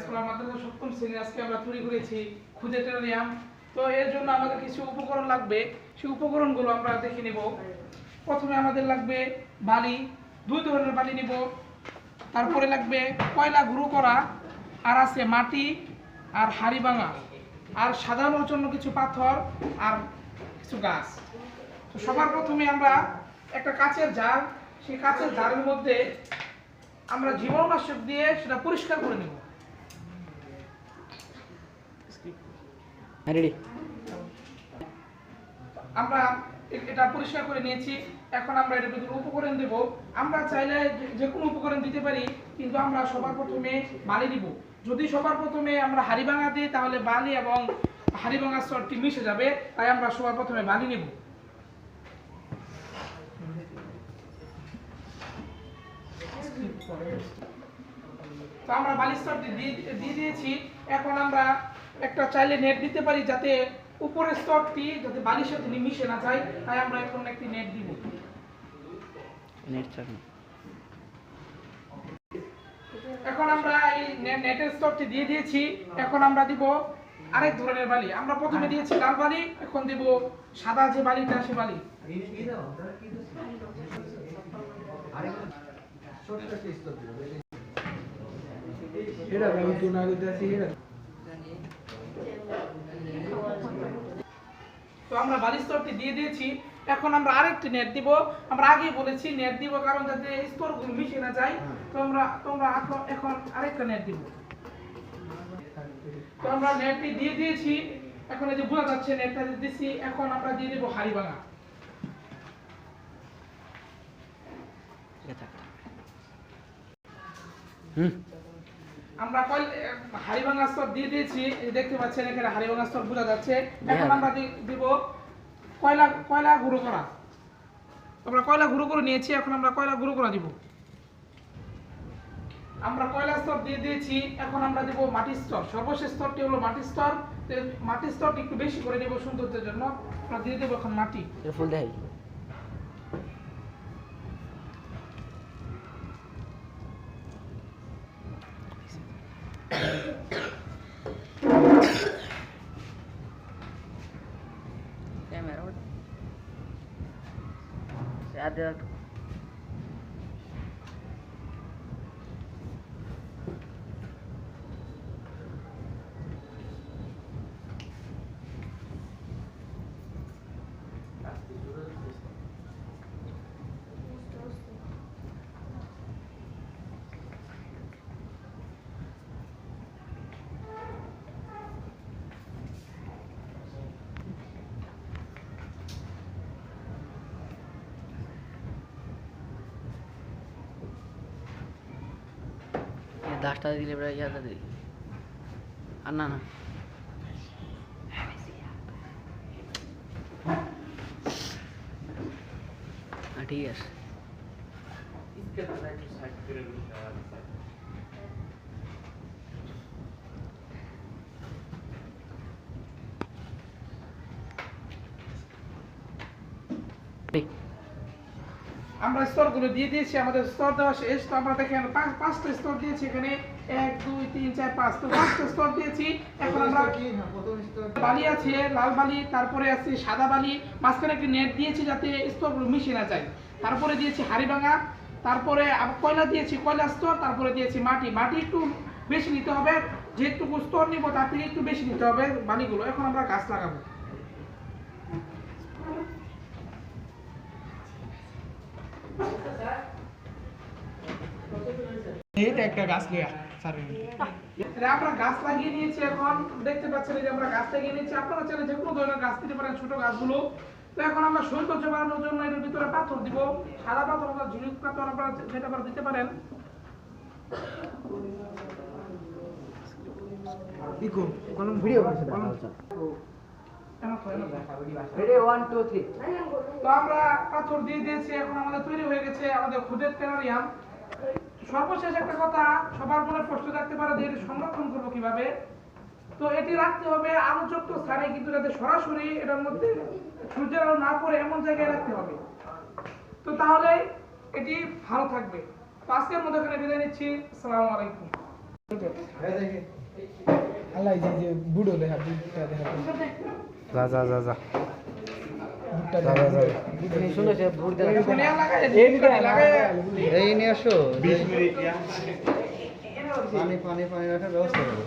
School মাদ্রাসা সপ্তম শ্রেণী আজকে আমরা তৈরি করেছি খুদে টেরারিয়াম। তো এর জন্য আমাদের কিছু উপকরণ লাগবে, সেই উপকরণগুলো আমরা দেখে নেব। প্রথমে আমাদের লাগবে বালি, দুই ধরনের বালি নিব। তারপরে লাগবে কয়লা গুঁড়ো করা, আর আছে মাটি আর হাড়ি ভাঙা, আর সাজানোর জন্য কিছু পাথর আর কিছু গাছ। তো সবার প্রথমে আমরা একটা কাচের জার, সেই কাচের জারের মধ্যে আমরা জীবাণুনাশক দিয়ে সেটা পরিষ্কার করে নেব। আমরা এটা পরিষ্কার করে নিয়েছি। এখন আমরা এটার ভিতরে উপকরণ দেব। আমরা চাইলে যে কোনো উপকরণ দিতে পারি, কিন্তু আমরা সবার প্রথমে বালি দিব। যদি সবার প্রথমে আমরা হাড়ি ভাঙা দিই তাহলে বালি এবং হাড়ি ভাঙার স্তরটি মিশে যাবে, তাই আমরা সবার প্রথমে বালি নেব। তো আমরা বালির স্তরটি দিয়ে দিয়েছি। এখন আমরা একটা চাইলে নেট দিতে পারি যাতে উপরের স্তরটি যাতে বালির সাথে মিশে না যায়, তাই আমরা এখন একটি নেট দিব। এখন আমরা এই নেটের স্তরটি দিয়ে দিয়েছি। এখন আমরা দিব আরেক ধরনের বালি। আমরা প্রথমে দিয়েছি লাল বালি, এখন দিব সাদা যে বালিটা, সে বালি। তো আমরা বালির স্তরটি দিয়ে দিয়েছি। এখন আমরা আরেকটি নেট দিব। আমরা আগেই বলেছি নেট দিব কারণ যাতে স্তরগুলো মিশে না যায়। তো তোমরা এখন আরেকটা নেট দিব। তো আমরা নেটটি দিয়ে দিয়েছি। এখন এই যে বোঝা যাচ্ছে নেটটা দিয়েছি। এখন আমরা দিয়ে দেব হাড়ি ভাঙা। আমরা হাড়ি ভাঙা স্তর দিয়ে দিয়েছি, দেখতে পাচ্ছেন এখানে হাড়ি ভাঙা স্তর বোঝা যাচ্ছে। এখন আমরা দিব কয়লা গুঁড়ো করা। আমরা কয়লা গুঁড়ো করে নিয়েছি, এখন আমরা কয়লা গুঁড়ো করা দিব। আমরা কয়লা স্তর দিয়ে দিয়েছি। এখন আমরা দিব মাটির স্তর। সর্বশেষ স্তরটি হলো মাটির স্তর। মাটির স্তরটি একটু বেশি করে দেব সৌন্দর্যের জন্য। আমরা দিয়ে দেব এখন মাটি। ফুল দেই। দাসটা দিলে ইয়াটা দিই আর না না ঠিক আছে। আমরা স্তরগুলো দিয়ে দিয়েছি। আমাদের স্তর দেওয়া শেষ। তো আমরা দেখেন পাঁচটা স্তর দিয়েছি এখানে, 1 2 3 4 5। তো পাঁচটা স্তর দিয়েছি। এখন আমরা বালি আছে লাল বালি, তারপরে আছে সাদা বালি, মাঝখানে একটি নেট দিয়েছি যাতে স্তরগুলো মিশে না যায়। তারপরে দিয়েছি হাড়ি ভাঙা, তারপরে কয়লা দিয়েছি, কয়লা স্তর, তারপরে দিয়েছি মাটি। মাটি একটু বেশি নিতে হবে, যেটুকু স্তর নিব তার থেকে একটু বেশি নিতে হবে বালিগুলো। এখন আমরা গাছ লাগাবো। একটা গাছ আমরা গাছ লাগিয়ে নিয়েছি। এখন দেখতে পাচ্ছেন যে আমরা গাছ লাগিয়ে নিয়েছি। আপনারা চাইলে যে কোনো ধরনের গাছ দিতে পারেন, ছোট গাছগুলো। তো এখন আমরা সৌন্দর্য বাড়ানোর জন্য এর ভিতরে পাথর দিব। সাদা পাথর বা ঝিনুক পাথর আপনারা যেটা পারেন দিতে পারেন। তো আমরা পাথর দিয়ে দিয়েছি। এখন আমাদের তৈরি হয়ে গেছে আমাদের খুদের টেরারিয়াম। সর্বশেষ একটা কথা সবার মনে প্রশ্ন থাকতে পারে যে এটি সংরক্ষণ করবো কিভাবে। তো এটি রাখতে হবে আলোযুক্ত স্থানে, কিন্তু যাতে সরাসরি এটার মধ্যে সূর্যের আলো না পড়ে এমন জায়গায় রাখতে হবে। তো তাহলে এটি ভালো থাকবে। তো আজকের মধ্যে এখানে বিদায় নিচ্ছি। আসসালামু আলাইকুম। আল্লাহ যে বুড়ো দেখা বুড়টা দেখা যা যা যা যা বুড়টা যা যা যা শুনে সে ভোট দেওয়া কোনিয়া লাগায় লাগায় এই নিয়ে আসো 20 মিনিট ইয়া পানি পানি পানি রাখার ব্যবস্থা করো